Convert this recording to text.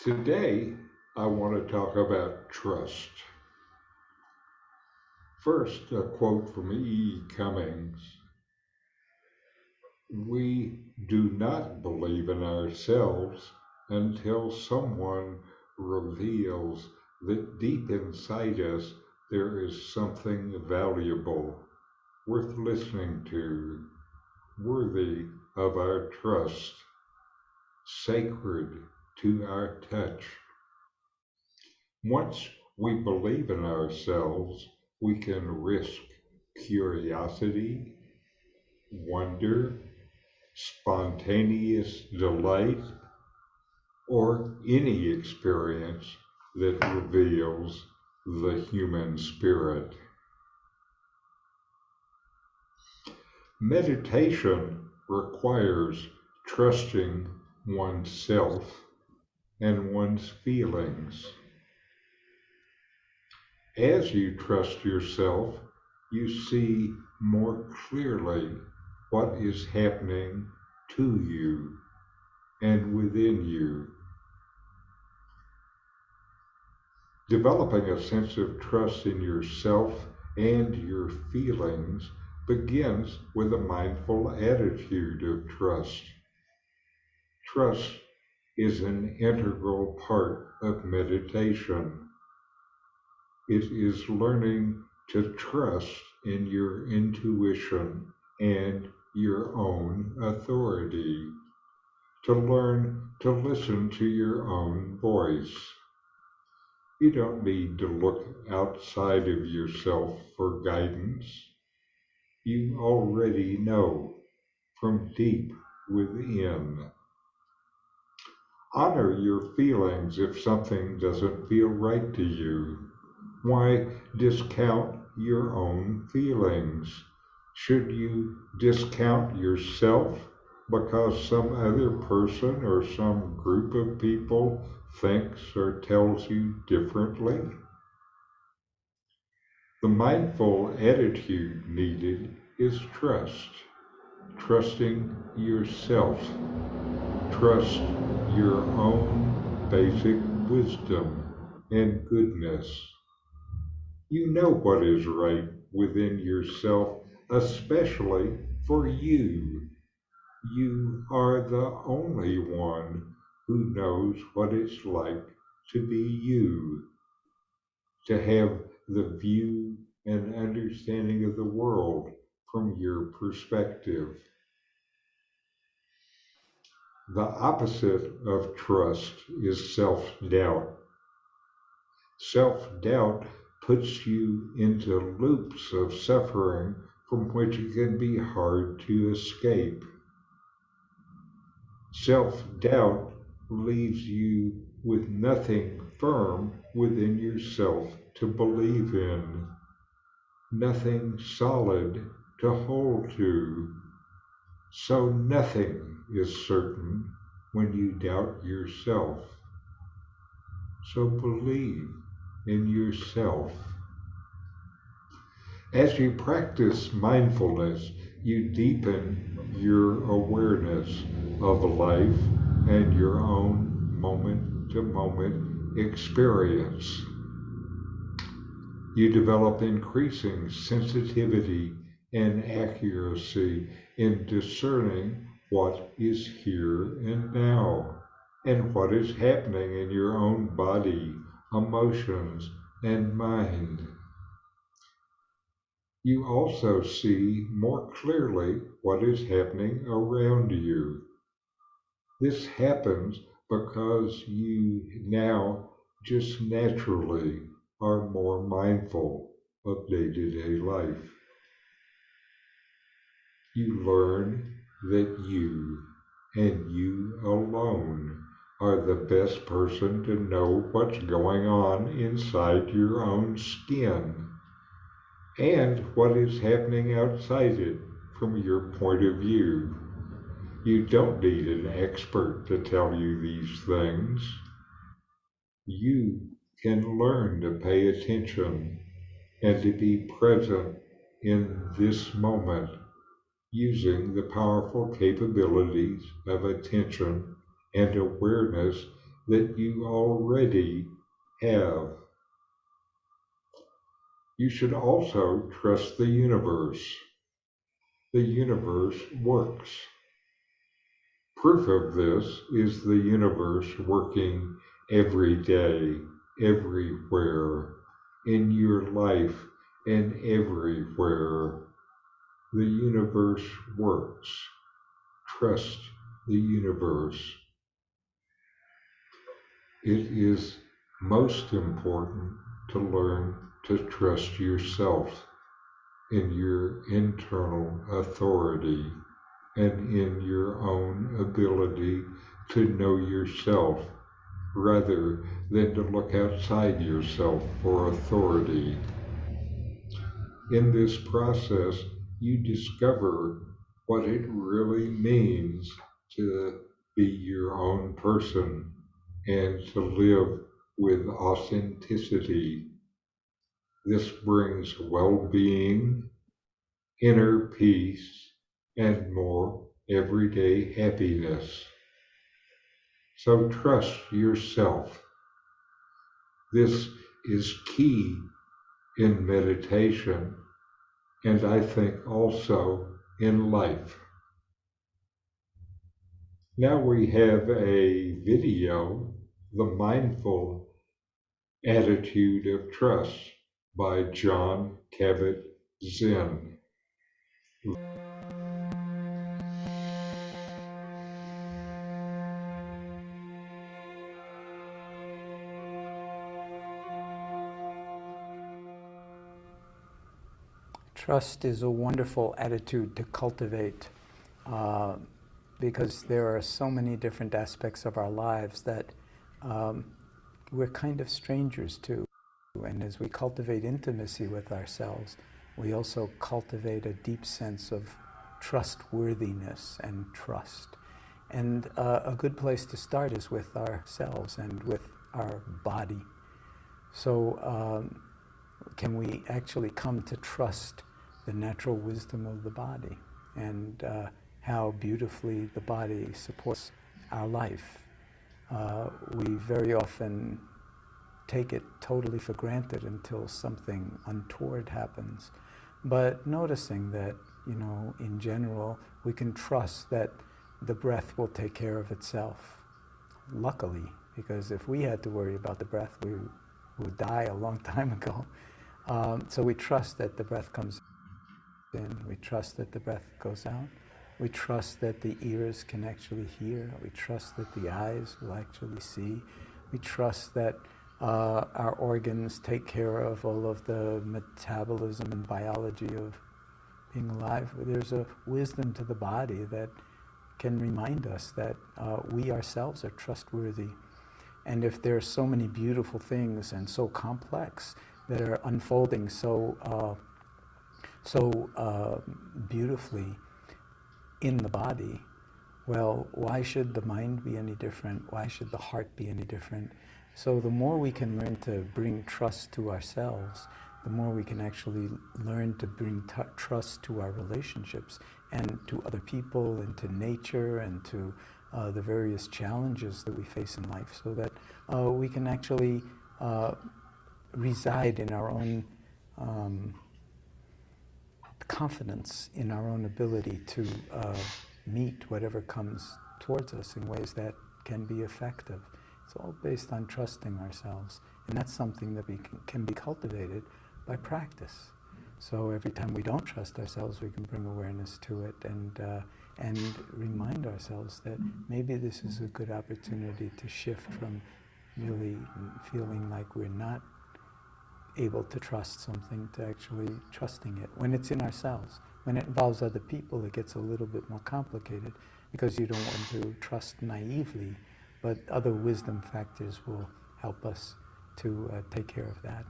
Today, I want to talk about trust. First, a quote from E. Cummings. We do not believe in ourselves until someone reveals that deep inside us there is something valuable, worth listening to, worthy of our trust, sacred to our touch. Once we believe in ourselves, we can risk curiosity, wonder, spontaneous delight, or any experience that reveals the human spirit. Meditation requires trusting oneself and one's feelings. As you trust yourself, you see more clearly what is happening to you and within you. Developing a sense of trust in yourself and your feelings begins with a mindful attitude of trust. Trust is an integral part of meditation. It is learning to trust in your intuition and your own authority, to learn to listen to your own voice. You don't need to look outside of yourself for guidance. You already know from deep within. Honor your feelings if something doesn't feel right to you. Why discount your own feelings? Should you discount yourself because some other person or some group of people thinks or tells you differently? The mindful attitude needed is trust. Trusting yourself. Trust your own basic wisdom and goodness. You know what is right within yourself, especially for you. You are the only one who knows what it's like to be you, to have the view and understanding of the world from your perspective. The opposite of trust is self-doubt. Self-doubt puts you into loops of suffering from which it can be hard to escape. Self-doubt leaves you with nothing firm within yourself to believe in, nothing solid to hold to. So nothing is certain when you doubt yourself. So believe in yourself. As you practice mindfulness, you deepen your awareness of life and your own moment-to-moment experience. You develop increasing sensitivity and accuracy in discerning what is here and now, and what is happening in your own body, emotions, and mind. You also see more clearly what is happening around you. This happens because you now just naturally are more mindful of day-to-day life. You learn that you and you alone are the best person to know what's going on inside your own skin and what is happening outside it from your point of view. You don't need an expert to tell you these things. You can learn to pay attention and to be present in this moment using the powerful capabilities of attention and awareness that you already have. You should also trust the universe. The universe works. Proof of this is the universe working every day, everywhere, in your life and everywhere. The universe works. Trust the universe. It is most important to learn to trust yourself in your internal authority and in your own ability to know yourself rather than to look outside yourself for authority. In this process, you discover what it really means to be your own person and to live with authenticity. This brings well-being, inner peace, and more everyday happiness. So trust yourself. This is key in meditation, and I think also in life. Now we have a video, The Mindful Attitude of Trust by John Kabat-Zinn. Trust is a wonderful attitude to cultivate uh, because there are so many different aspects of our lives that we're kind of strangers to. And as we cultivate intimacy with ourselves, we also cultivate a deep sense of trustworthiness and trust. And a good place to start is with ourselves and with our body. So can we actually come to trust the natural wisdom of the body and how beautifully the body supports our life? We very often take it totally for granted until something untoward happens. But noticing that, in general, we can trust that the breath will take care of itself. Luckily, because if we had to worry about the breath, we would die a long time ago. So we trust that the breath comes in. We trust that the breath goes out. We trust that the ears can actually hear. We trust that the eyes will actually see. We trust that our organs take care of all of the metabolism and biology of being alive. There's a wisdom to the body that can remind us that we ourselves are trustworthy. And if there are so many beautiful things and so complex that are unfolding so beautifully in the body, well, why should the mind be any different? Why should the heart be any different? So the more we can learn to bring trust to ourselves, the more we can actually learn to bring trust to our relationships and to other people and to nature and to the various challenges that we face in life, so that we can actually reside in our own confidence in our own ability to meet whatever comes towards us in ways that can be effective. It's all based on trusting ourselves, and that's something that can be cultivated by practice. So every time we don't trust ourselves, we can bring awareness to it and remind ourselves that maybe this is a good opportunity to shift from really feeling like we're not able to trust something to actually trusting it when it's in ourselves. When it involves other people, it gets a little bit more complicated because you don't want to trust naively, but other wisdom factors will help us to take care of that.